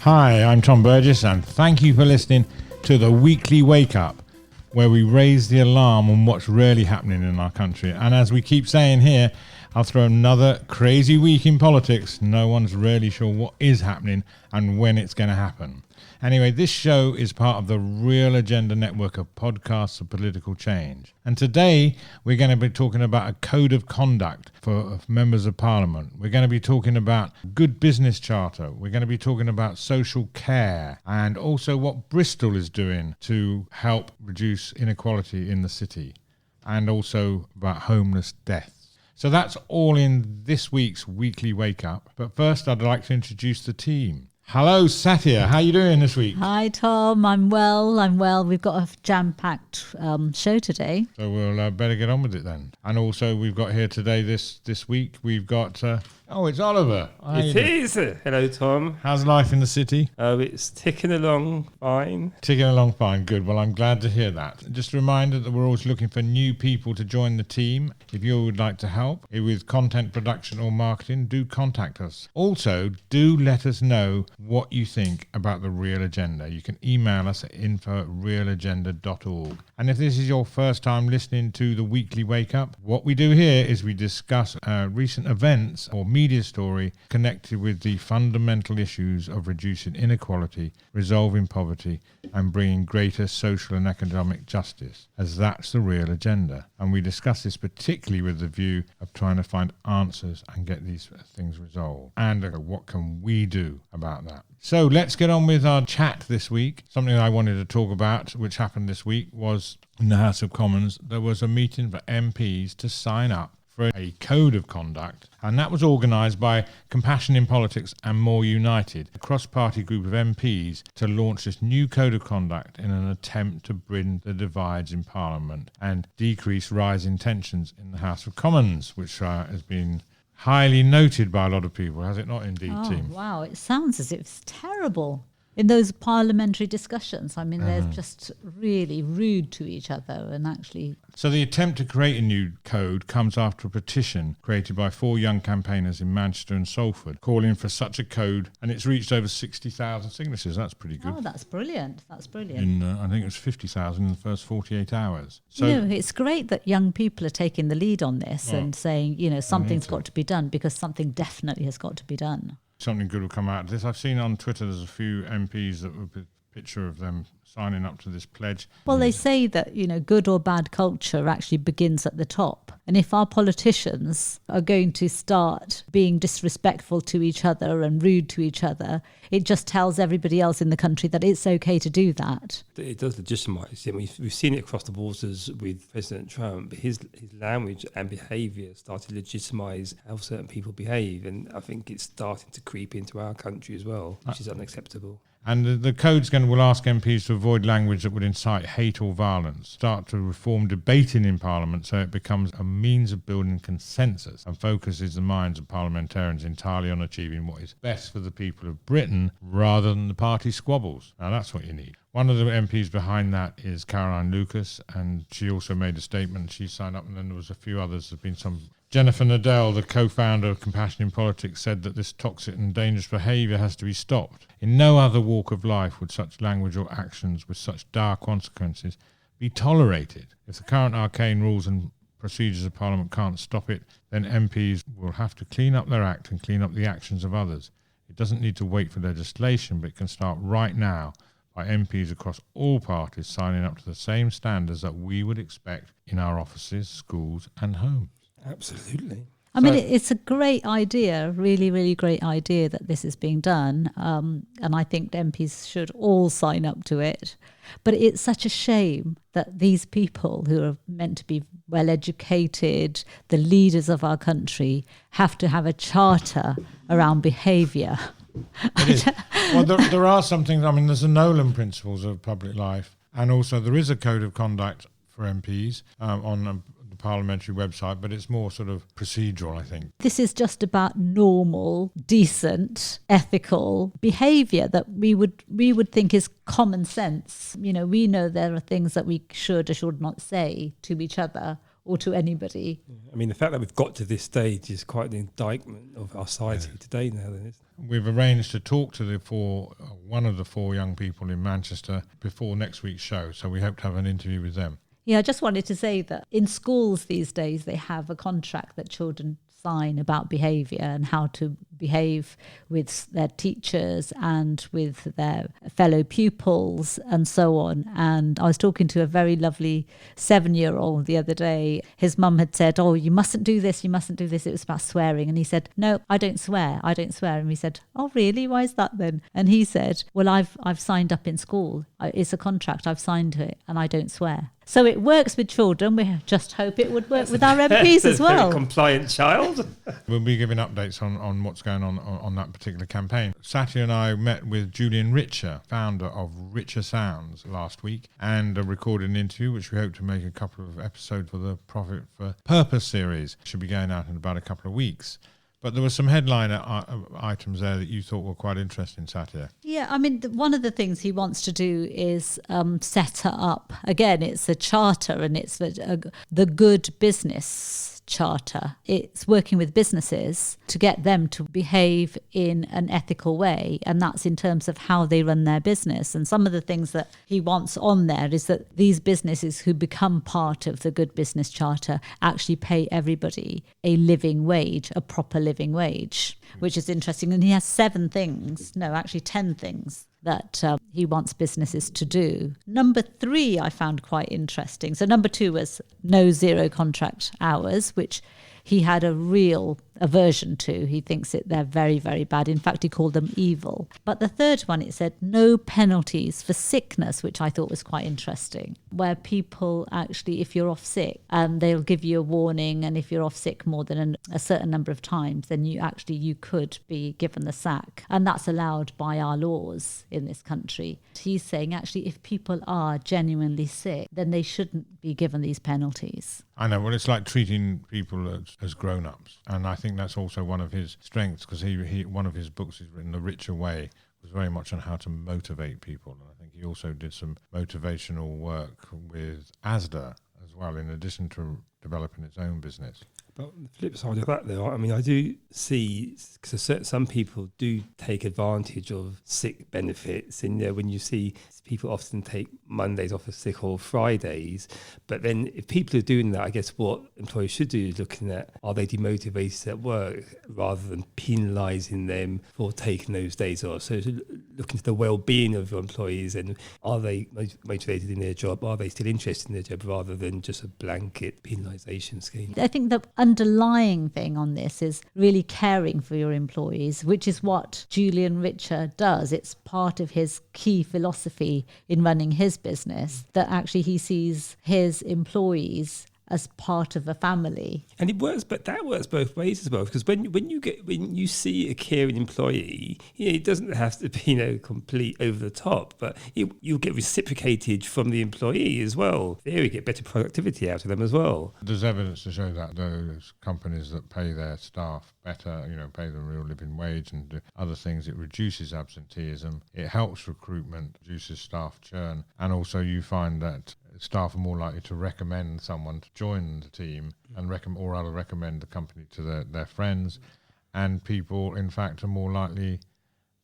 Hi, I'm Tom Burgess, and thank you for listening to the Weekly Wake Up, where we raise the alarm on what's really happening in our country. And as we keep saying here, after another crazy week in politics, no one's really sure what is happening and when it's going to happen. Anyway, this show is part of the Real Agenda network of podcasts of political change. And today we're going to be talking about a code of conduct for members of parliament. We're going to be talking about good business charter. We're going to be talking about social care and also what Bristol is doing to help reduce inequality in the city, and also about homeless deaths. So that's all in this week's Weekly Wake Up. But first I'd like to introduce the team. Hello, Satya. How are you doing this week? Hi, Tom. I'm well. We've got a jam-packed show today. So we'll better get on with it then. And also we've got here today, this week, we've got... it's Oliver. It is. Hello, Tom. How's life in the city? It's ticking along fine. Ticking along fine. Good. Well, I'm glad to hear that. Just a reminder that we're always looking for new people to join the team. If you would like to help with content production or marketing, do contact us. Also, do let us know what you think about the Real Agenda. You can email us at info@realagenda.org. And if this is your first time listening to the Weekly Wake Up, what we do here is we discuss recent events or media story connected with the fundamental issues of reducing inequality, resolving poverty, and bringing greater social and economic justice, as that's the Real Agenda. And we discuss this particularly with the view of trying to find answers and get these things resolved. And what can we do about that? So let's get on with our chat this week. Something I wanted to talk about, which happened this week, was in the House of Commons, there was a meeting for MPs to sign up for a code of conduct, and that was organised by Compassion in Politics and More United, a cross-party group of MPs, to launch this new code of conduct in an attempt to bridge the divides in Parliament and decrease rising tensions in the House of Commons, which has been highly noted by a lot of people, has it not indeed, team? Wow, it sounds as if it's terrible. In those parliamentary discussions, I mean, they're just really rude to each other and actually... So the attempt to create a new code comes after a petition created by 4 young campaigners in Manchester and Salford calling for such a code, and it's reached over 60,000 signatures. That's pretty good. Oh, that's brilliant. That's brilliant. In, I think it was 50,000 in the first 48 hours. So, it's great that young people are taking the lead on this and saying, something's got to be done, because something definitely has got to be done. Something good will come out of this. I've seen on Twitter there's a few MPs that with a picture of them signing up to this pledge. Well, they say that, good or bad culture actually begins at the top. And if our politicians are going to start being disrespectful to each other and rude to each other, it just tells everybody else in the country that it's okay to do that. It does legitimise it. We've seen it across the borders with President Trump. His language and behaviour started to legitimise how certain people behave. And I think it's starting to creep into our country as well, which is unacceptable. And the code's will ask MPs to avoid language that would incite hate or violence, start to reform debating in Parliament so it becomes a means of building consensus and focuses the minds of parliamentarians entirely on achieving what is best for the people of Britain rather than the party squabbles. Now that's what you need. One of the MPs behind that is Caroline Lucas, and she also made a statement. She signed up, and then there was a few others. There's been some... Jennifer Nadell, the co-founder of Compassion in Politics, said that this toxic and dangerous behaviour has to be stopped. In no other walk of life would such language or actions with such dire consequences be tolerated. If the current arcane rules and procedures of Parliament can't stop it, then MPs will have to clean up their act and clean up the actions of others. It doesn't need to wait for legislation, but it can start right now by MPs across all parties signing up to the same standards that we would expect in our offices, schools and homes. Absolutely. I mean, it's a great idea, really, really great idea that this is being done. And I think MPs should all sign up to it. But it's such a shame that these people who are meant to be well educated, the leaders of our country, have to have a charter around behaviour. It is. Well, there are some things. I mean, there's the Nolan Principles of Public Life, and also there is a code of conduct for MPs on the parliamentary website, but it's more sort of procedural, I think. This is just about normal, decent, ethical behaviour that we would think is common sense. We know there are things that we should or should not say to each other or to anybody. I mean, the fact that we've got to this stage is quite an indictment of our society today now, then, isn't it? We've arranged to talk to one of the 4 young people in Manchester before next week's show, so we hope to have an interview with them. Yeah, I just wanted to say that in schools these days, they have a contract that children sign about behaviour and how to behave with their teachers and with their fellow pupils and so on. And I was talking to a very lovely 7-year-old the other day. His mum had said, oh, you mustn't do this, you mustn't do this. It was about swearing. And he said, no, I don't swear. And we said, oh, really? Why is that then? And he said, well, I've signed up in school. It's a contract. I've signed it and I don't swear. So it works with children. We just hope it would work with our MPs as well. A compliant child. We'll be giving updates on what's going on that particular campaign. Satya and I met with Julian Richer, founder of Richer Sounds, last week, and recorded an interview which we hope to make a couple of episodes for the Profit for Purpose series. Should be going out in about a couple of weeks. But there were some headline items there that you thought were quite interesting, Satya. Yeah, I mean, one of the things he wants to do is set up, again, it's a charter and it's the good business charter. It's working with businesses to get them to behave in an ethical way, and that's in terms of how they run their business. And some of the things that he wants on there is that these businesses who become part of the good business charter actually pay everybody a living wage, a proper living wage, which is interesting. And he has 10 things that he wants businesses to do. Number 3 I found quite interesting. So number 2 was no zero contract hours, which he had a real aversion to. He thinks they're very, very bad. In fact, he called them evil. But the third one, it said no penalties for sickness, which I thought was quite interesting, where people actually, if you're off sick, they'll give you a warning, and if you're off sick more than a certain number of times, then you could be given the sack. And that's allowed by our laws in this country. He's saying actually if people are genuinely sick, then they shouldn't be given these penalties. I know. Well, it's like treating people as grown-ups. And I think that's also one of his strengths, because one of his books is written The Richer Way, was very much on how to motivate people. And I think he also did some motivational work with Asda as well, in addition to developing its own business. But on the flip side of that, though, I mean, I do see, because some people do take advantage of sick benefits. And when you see people often take Mondays off of sick or Fridays, but then if people are doing that, I guess what employers should do is looking at, are they demotivated at work, rather than penalising them for taking those days off. So looking to the well-being of your employees, and are they motivated in their job? Are they still interested in their job, rather than just a blanket penalisation scheme? I think the underlying thing on this is really caring for your employees, which is what Julian Richer does. It's part of his key philosophy in running his business, that actually he sees his employees as part of a family. And it works, but that works both ways as well, because when you see a caring employee, it doesn't have to be complete over the top, but you'll get reciprocated from the employee as well. There you get better productivity out of them as well. There's evidence to show that those companies that pay their staff better, pay them real living wage and do other things, it reduces absenteeism, it helps recruitment, reduces staff churn, and also you find that staff are more likely to recommend someone to join the team and recommend the company to their friends, and people, in fact, are more likely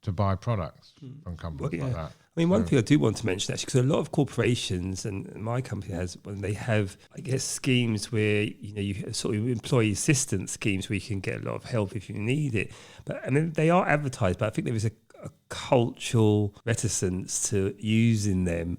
to buy products from companies like that. I mean, one thing I do want to mention, actually, because a lot of corporations, and my company has, when they have, I guess, schemes where, you have sort of employee assistance schemes where you can get a lot of help if you need it. But I mean, they are advertised, but I think there is a cultural reticence to using them.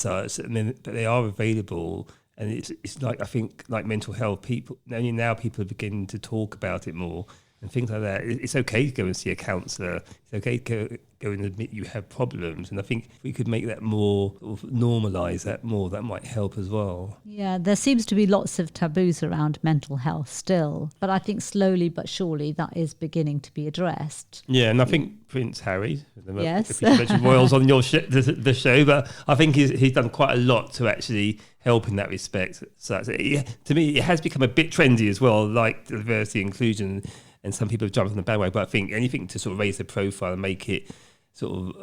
But they are available, and it's like, I think, like mental health, people only now people are beginning to talk about it more and things like that. It's okay to go and see a counsellor. It's okay to go and admit you have problems, and I think if we could make that more, normalise that more, that might help as well. Yeah, there seems to be lots of taboos around mental health still, but I think slowly but surely that is beginning to be addressed. Yeah, and I think Prince Harry, yes, if you mentioned royals on your the show, but I think he's done quite a lot to actually help in that respect. So to me, it has become a bit trendy as well, like diversity, inclusion, and some people have jumped on the bandwagon. But I think anything to sort of raise the profile and make it sort of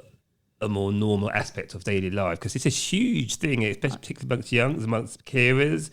a more normal aspect of daily life, because it's a huge thing, especially particularly amongst young, amongst carers,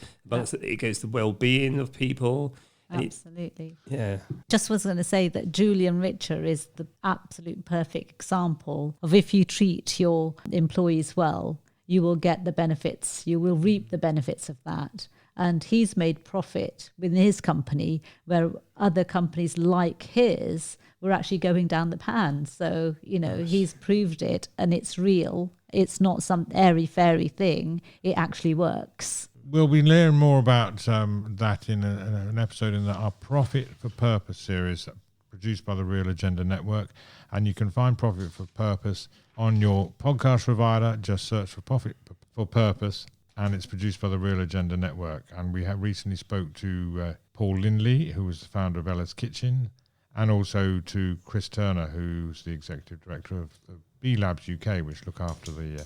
it goes to the well-being of people. Absolutely. Yeah. Just was going to say that Julian Richer is the absolute perfect example of, if you treat your employees well, you will get the benefits, you will reap the benefits of that. And he's made profit within his company where other companies like his were actually going down the pan. So, he's proved it, and it's real. It's not some airy-fairy thing. It actually works. We'll be learning more about that in an episode in our Profit for Purpose series produced by the Real Agenda Network. And you can find Profit for Purpose on your podcast provider. Just search for Profit for Purpose, and it's produced by the Real Agenda Network. And we have recently spoke to Paul Lindley, who was the founder of Ella's Kitchen, and also to Chris Turner, who's the executive director of the B Labs UK, which look after the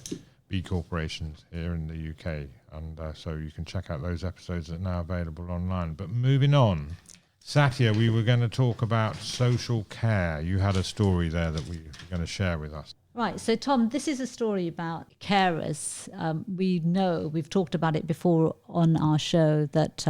B corporations here in the UK. And so you can check out those episodes that are now available online. But moving on, Satya, we were going to talk about social care. You had a story there that we were going to share with us. Right. So, Tom, this is a story about carers. We know, we've talked about it before on our show, that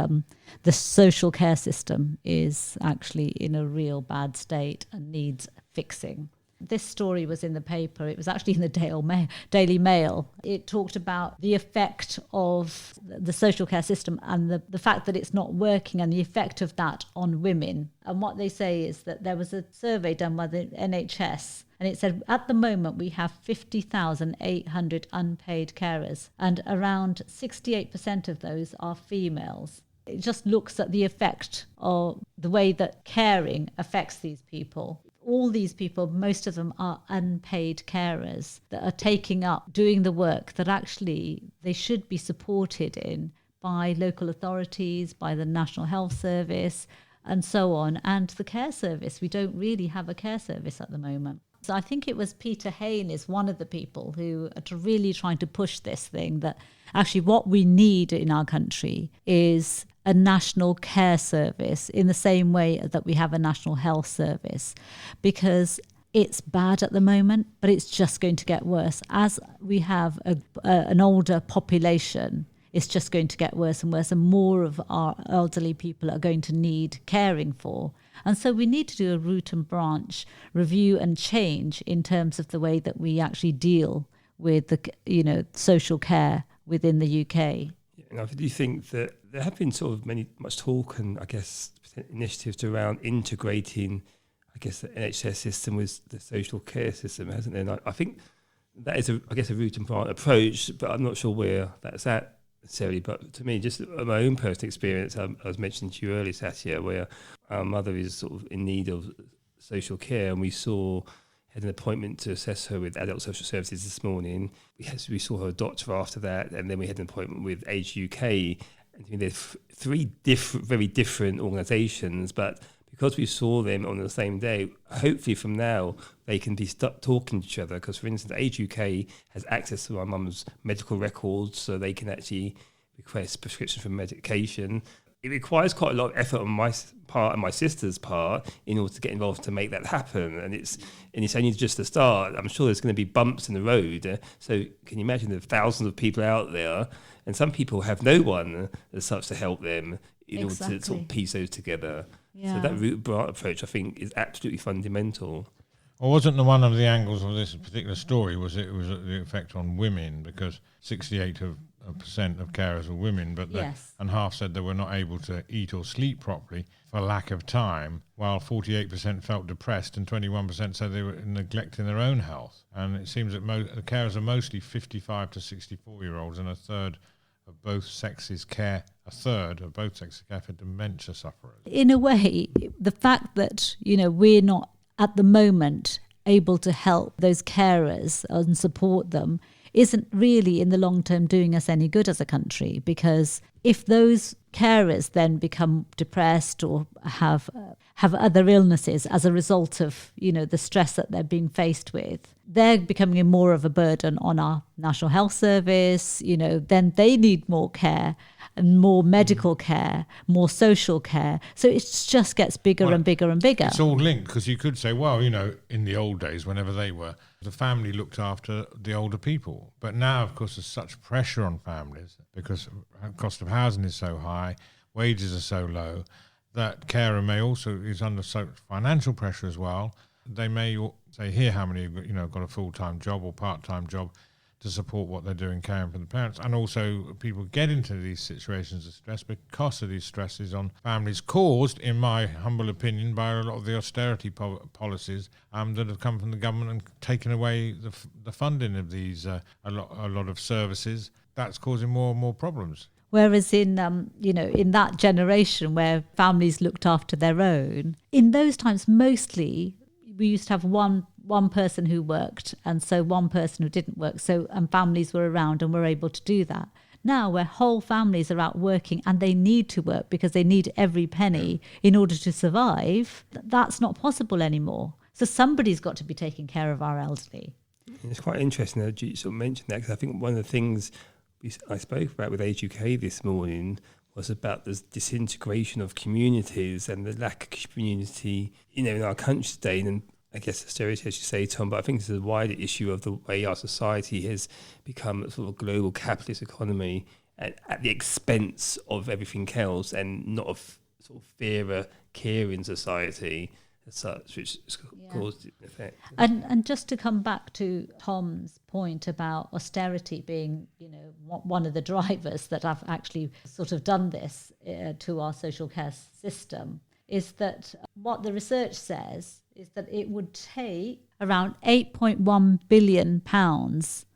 the social care system is actually in a real bad state and needs fixing. This story was in the paper. It was actually in the Daily Mail. It talked about the effect of the social care system and the fact that it's not working and the effect of that on women. And what they say is that there was a survey done by the NHS, and it said at the moment we have 50,800 unpaid carers, and around 68% of those are females. It just looks at the effect of the way that caring affects these people. All these people, most of them are unpaid carers that are taking up, doing the work that actually they should be supported in by local authorities, by the National Health Service, and so on, and the care service. We don't really have a care service at the moment. So I think it was Peter Hain is one of the people who are really trying to push this thing, that actually what we need in our country is a national care service in the same way that we have a national health service, because it's bad at the moment, but it's just going to get worse. As we have an older population, it's just going to get worse and worse, and more of our elderly people are going to need caring for. And so we need to do a root and branch review and change in terms of the way that we actually deal with the social care within the UK. And I do think that there have been sort of much talk and I guess initiatives around integrating, I guess, the NHS system with the social care system, hasn't there? And I think that is, a root and branch approach, but I'm not sure where that's at necessarily. But to me, just my own personal experience, I was mentioning to you earlier, Satya, where our mother is sort of in need of social care, and we had an appointment to assess her with adult social services this morning. We saw her doctor after that, and then we had an appointment with Age UK. And there's three very different organisations, but because we saw them on the same day, hopefully from now they can be talking to each other. Because, for instance, Age UK has access to our mum's medical records, so they can actually request prescriptions for medication. It requires quite a lot of effort on my part and my sister's part in order to get involved to make that happen. And it's only just the start. I'm sure there's going to be bumps in the road. So can you imagine the thousands of people out there, and some people have no one as such to help them in order to sort of piece those together. Yeah. So that root branch approach, I think, is absolutely fundamental. Well, wasn't one of the angles of this particular story was the effect on women, because 68% of carers were women, but and half said they were not able to eat or sleep properly for lack of time, while 48% felt depressed and 21% said they were neglecting their own health. And it seems that the carers are mostly 55 to 64-year-olds, and a third of both sexes care for dementia sufferers. In a way, the fact that we're not at the moment able to help those carers and support them isn't really in the long term doing us any good as a country, because if those carers then become depressed or have have other illnesses as a result of, the stress that they're being faced with, they're becoming more of a burden on our National Health Service. Then they need more care and more medical care, more social care. So it just gets bigger and bigger and bigger. It's all linked, because you could say, well, in the old days, whenever they were, the family looked after the older people. But now, of course, there's such pressure on families because the cost of housing is so high, wages are so low, that carer may also is under so financial pressure as well. They may say, here, how many got a full-time job or part-time job to support what they're doing caring for the parents. And also people get into these situations of stress because of these stresses on families caused, in my humble opinion, by a lot of the austerity policies that have come from the government and taken away the funding of these a lot of services. That's causing more and more problems. Whereas in that generation where families looked after their own, in those times mostly we used to have one person who worked, and so one person who didn't work. And families were around and were able to do that. Now, where whole families are out working and they need to work because they need every penny in order to survive, that's not possible anymore. So somebody's got to be taking care of our elderly. It's quite interesting that you sort of mentioned that, because I think one of the things I spoke about with Age UK this morning was about the disintegration of communities and the lack of community, in our country today. And I guess austerity, as you say, Tom, but I think it's a wider issue of the way our society has become a sort of global capitalist economy at the expense of everything else, and not of sort of fairer, caring society as such, which has caused an effect. And just to come back to Tom's point about austerity being, one of the drivers that have actually sort of done this to our social care system, is that what the research says is that it would take around £8.1 billion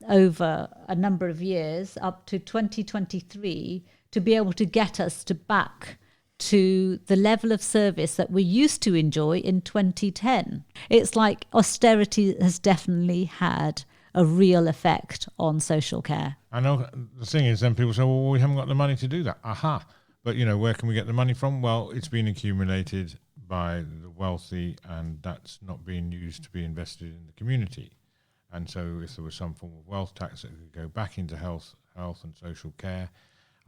over a number of years, up to 2023, to be able to get us back to the level of service that we used to enjoy in 2010. It's like austerity has definitely had a real effect on social care. I know the thing is, then people say, well, we haven't got the money to do that. Aha. But, where can we get the money from? Well, it's been accumulated by the wealthy, and that's not being used to be invested in the community. And so if there was some form of wealth tax that could go back into health and social care,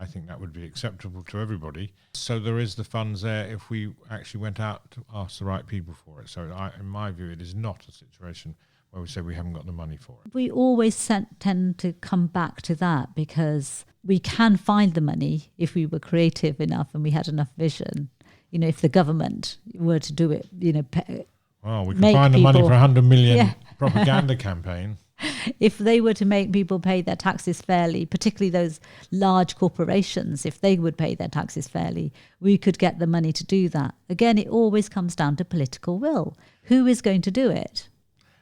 I think that would be acceptable to everybody. So there is the funds there if we actually went out to ask the right people for it. So in my view, it is not a situation where we say we haven't got the money for it. We always tend to come back to that, because we can find the money if we were creative enough and we had enough vision. If the government were to do it, well, we can find the money for 100 million propaganda campaign. If they were to make people pay their taxes fairly, particularly those large corporations, if they would pay their taxes fairly, we could get the money to do that. Again, it always comes down to political will. Who is going to do it?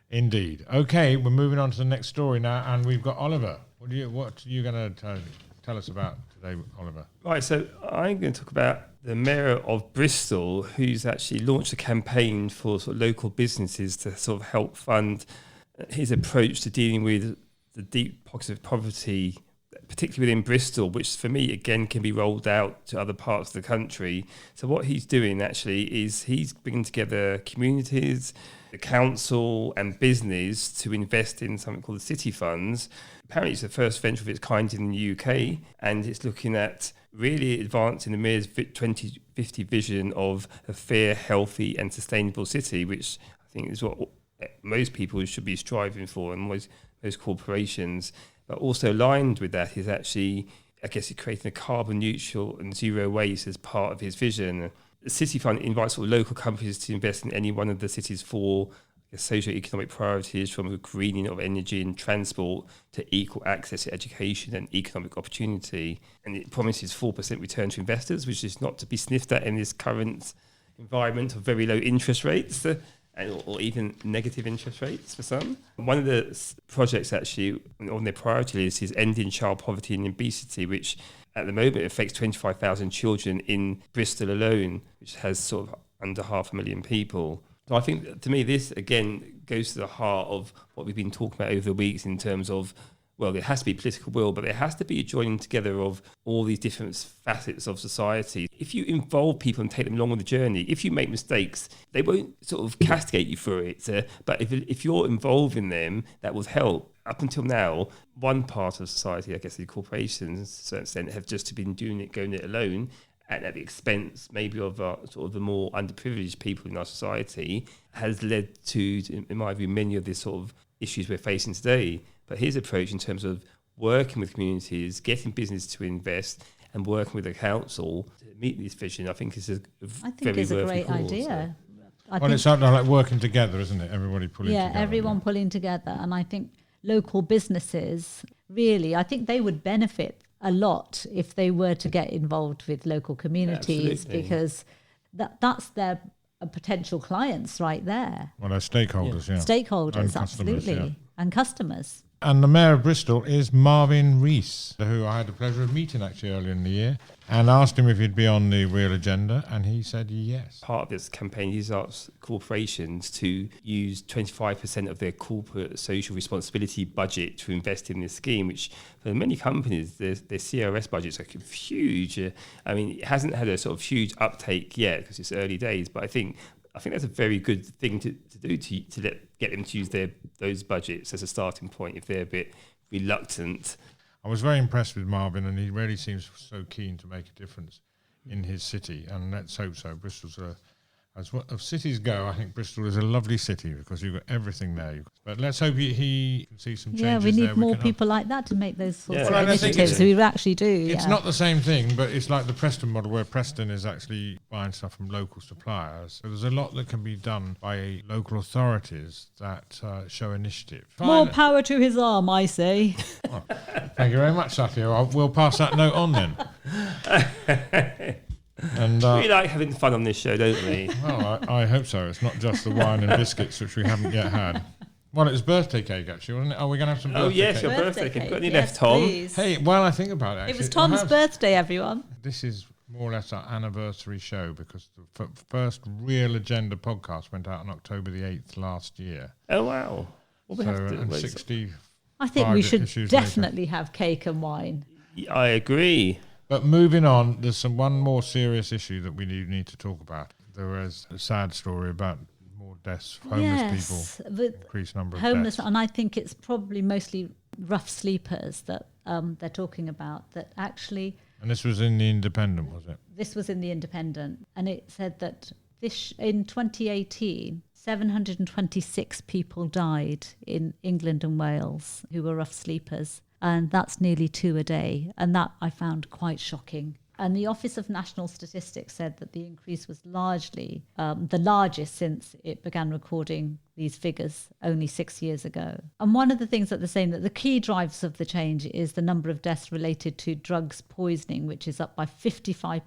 Indeed. Okay, we're moving on to the next story now, and we've got Oliver. What are you going to tell us about today, Oliver? Right, so I'm going to talk about the Mayor of Bristol, who's actually launched a campaign for sort of local businesses to sort of help fund his approach to dealing with the deep pockets of poverty, particularly within Bristol, which for me, again, can be rolled out to other parts of the country. So what he's doing actually is he's bringing together communities, the council and business to invest in something called the City Funds. Apparently it's the first venture of its kind in the UK, and it's looking at really advancing the Mayor's 2050 vision of a fair, healthy and sustainable city, which I think is what most people should be striving for, and most corporations. But also aligned with that is actually, I guess, creating a carbon neutral and zero waste as part of his vision. The City Fund invites sort of local companies to invest in any one of the city's four socio-economic priorities, from the greening of energy and transport to equal access to education and economic opportunity. And it promises 4% return to investors, which is not to be sniffed at in this current environment of very low interest rates. Or even negative interest rates for some. One of the projects actually on their priority list is ending child poverty and obesity, which at the moment affects 25,000 children in Bristol alone, which has sort of under 500,000 people. So I think, to me, this again goes to the heart of what we've been talking about over the weeks in terms of well, there has to be political will, but there has to be a joining together of all these different facets of society. If you involve people and take them along on the journey, if you make mistakes, they won't sort of castigate you for it. But if you're involving them, that will help. Up until now, one part of society, I guess the corporations, to a certain extent, have just been going it alone, and at the expense maybe of sort of the more underprivileged people in our society, has led to, in my view, many of the sort of issues we're facing today. But his approach in terms of working with communities, getting business to invest, and working with the council to meet this vision, I think is a great idea. It's something like working together, isn't it? Everybody pulling together. Yeah, everyone pulling together. And I think local businesses, really, I think they would benefit a lot if they were to get involved with local communities, because that's their potential clients right there. Well, they're stakeholders, Stakeholders, absolutely. And customers. And the Mayor of Bristol is Marvin Rees, who I had the pleasure of meeting actually earlier in the year, and asked him if he'd be on the real agenda, and he said yes. Part of this campaign, he's asked corporations to use 25% of their corporate social responsibility budget to invest in this scheme, which for many companies, their CRS budgets are huge. I mean, it hasn't had a sort of huge uptake yet because it's early days, but I think that's a very good thing to do to get them to use those budgets as a starting point if they're a bit reluctant. I was very impressed with Marvin, and he really seems so keen to make a difference in his city, and let's hope so. Bristol's as what of cities go, I think Bristol is a lovely city because you've got everything there. But let's hope he can see some changes. Yeah, we need more people like that to make those sorts of Well, initiatives. We actually do. It's not the same thing, but it's like the Preston model where Preston is actually buying stuff from local suppliers. So there's a lot that can be done by local authorities that show initiative. More power to his arm, I say. Well, thank you very much, Satya. We'll pass that note on then. And we like having fun on this show, don't we? Well, I hope so. It's not just the wine and biscuits, which we haven't yet had. Well, it was birthday cake, actually, wasn't it? Are we going to have some birthday cake? Oh, yes, your birthday cake. Got any left, Tom? Please. Hey, well, I think about it, actually. It was Tom's birthday, everyone. This is more or less our anniversary show because the first Real Agenda podcast went out on October the 8th last year. Oh, wow. Well, and 60. I think we should definitely have cake and wine. I agree. But moving on, there's one more serious issue that we need to talk about. There is a sad story about more deaths, homeless people, increased number of deaths. And I think it's probably mostly rough sleepers that they're talking about that actually... And this was in The Independent, was it? This was in The Independent. And it said that in 2018, 726 people died in England and Wales who were rough sleepers. And that's nearly 2 a day. And that I found quite shocking. And the Office of National Statistics said that the increase was largely the largest since it began recording these figures only 6 years ago. And one of the things that they're saying that the key drivers of the change is the number of deaths related to drugs poisoning, which is up by 55%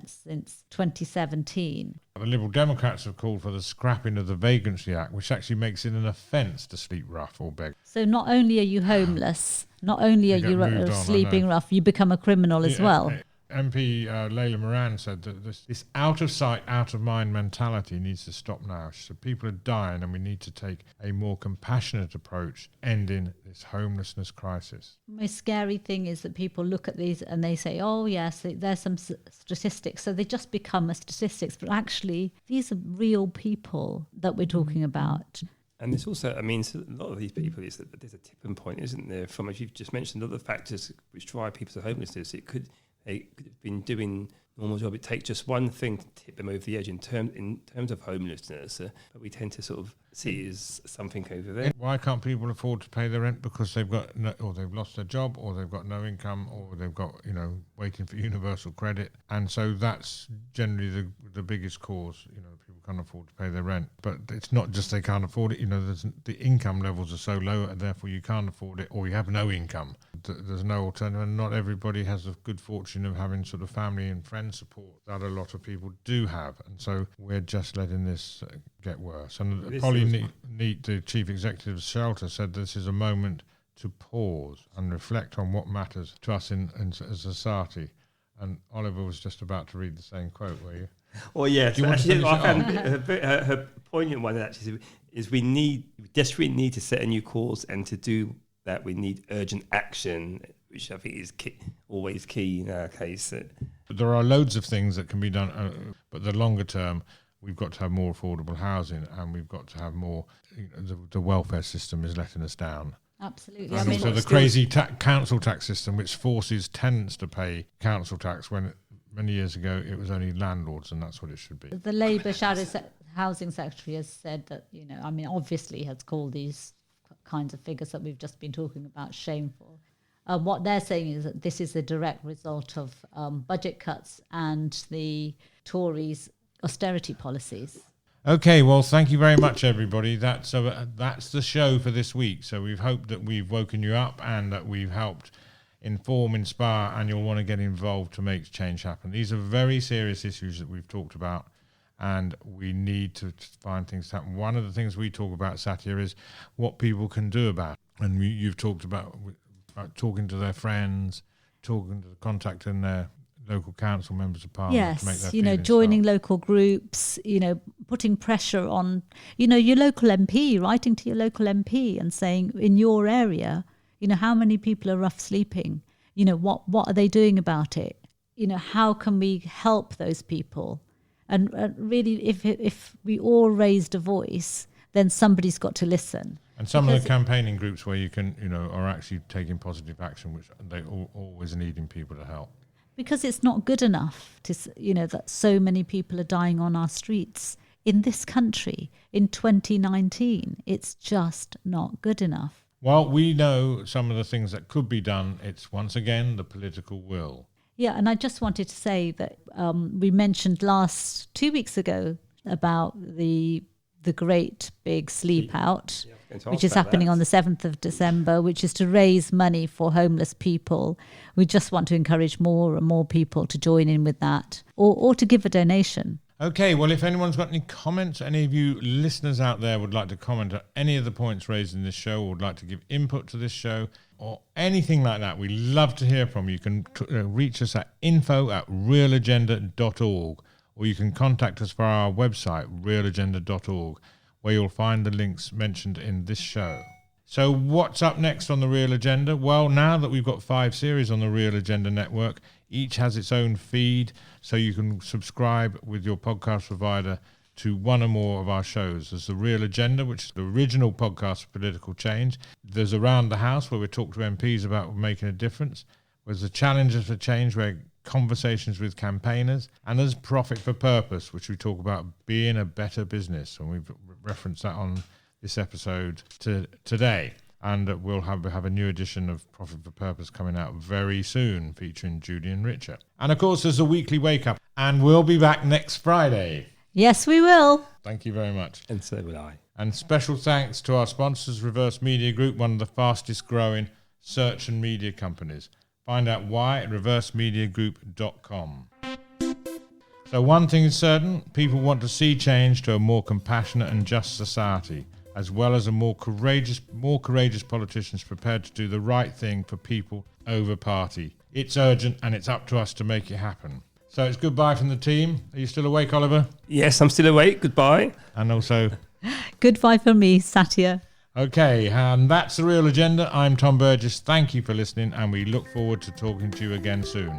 since 2017. The Liberal Democrats have called for the scrapping of the Vagrancy Act, which actually makes it an offence to sleep rough or beg. So not only are you homeless, not only are you sleeping rough, you become a criminal as well. MP Layla Moran said that this out of sight, out of mind mentality needs to stop now. She said people are dying and we need to take a more compassionate approach ending this homelessness crisis. The most scary thing is that people look at these and they say, oh yes, there's some statistics. So they just become a statistics. But actually, these are real people that we're talking about. And there's also, I mean, so a lot of these people, there's a tipping point, isn't there? From, as you've just mentioned, other factors which drive people to homelessness. They could have been doing normal job. It takes just one thing to tip them over the edge in terms of homelessness. But we tend to sort of see it as something over there. Why can't people afford to pay their rent? Because they've got or they've lost their job, or they've got no income, or they've got waiting for universal credit, and so that's generally the biggest cause. People can't afford to pay their rent, but it's not just they can't afford it. The income levels are so low, and therefore you can't afford it, or you have no income. There's no alternative, and not everybody has the good fortune of having sort of family and friend support that a lot of people do have, and so we're just letting this get worse. And Polly Neat, the chief executive of Shelter, said this is a moment to pause and reflect on what matters to us in society. And Oliver was just about to read the same quote, were you? Well, yes. Actually, I found her poignant one actually is we desperately need to set a new course and to do that we need urgent action, which I think is always key in our case. There are loads of things that can be done, but the longer term, we've got to have more affordable housing, and we've got to have more. The welfare system is letting us down. Absolutely. And also the crazy council tax system, which forces tenants to pay council tax when many years ago it was only landlords, and that's what it should be. The Labour Housing Secretary has said that, obviously has called these kinds of figures that we've just been talking about shameful. What they're saying is that this is a direct result of budget cuts and the Tories' austerity policies. Okay, well, thank you very much, everybody. That's the show for this week. So we've hoped that we've woken you up and that we've helped inform, inspire, and you'll want to get involved to make change happen. These are very serious issues that we've talked about, and we need to find things to happen. One of the things we talk about, Satya, is what people can do about it. And you've talked about talking to their friends, contacting their local council members of parliament to make their feelings joining felt. local groups, putting pressure on, your local MP, writing to your local MP and saying, in your area, how many people are rough sleeping? What are they doing about it? How can we help those people? And really, if we all raised a voice, then somebody's got to listen. And some of the campaigning groups where you can, are actually taking positive action, which they always needing people to help. Because it's not good enough to, that so many people are dying on our streets in this country in 2019. It's just not good enough. Well, we know some of the things that could be done. It's once again the political will. Yeah, and I just wanted to say that we mentioned 2 weeks ago about the great big sleep out, which is happening on the 7th of December, which is to raise money for homeless people. We just want to encourage more and more people to join in with that or to give a donation. Okay, well, if anyone's got any comments, any of you listeners out there would like to comment on any of the points raised in this show, or would like to give input to this show, or anything like that, we love to hear from you. You can reach us at info@realagenda.org, or you can contact us via our website, realagenda.org, where you'll find the links mentioned in this show. So what's up next on the Real Agenda? Well, now that we've got 5 series on the Real Agenda Network, each has its own feed, so you can subscribe with your podcast provider to one or more of our shows. There's the Real Agenda, which is the original podcast for political change. There's Around the House, where we talk to MPs about making a difference. There's the Challenges for Change, where conversations with campaigners. And there's Profit for Purpose, which we talk about being a better business. And we've referenced that on this episode today. And we'll have a new edition of Profit for Purpose coming out very soon, featuring Judy and Richard. And of course, there's a weekly wake up. And we'll be back next Friday. Yes, we will. Thank you very much. And so will I. And special thanks to our sponsors, Reverse Media Group, one of the fastest growing search and media companies. Find out why at reversemediagroup.com. So one thing is certain, people want to see change to a more compassionate and just society, as well as more courageous politicians prepared to do the right thing for people over party. It's urgent, and it's up to us to make it happen. So it's goodbye from the team. Are you still awake, Oliver? Yes, I'm still awake. Goodbye. And also... Goodbye from me, Satya. Okay, and that's the Real Agenda. I'm Tom Burgess. Thank you for listening, and we look forward to talking to you again soon.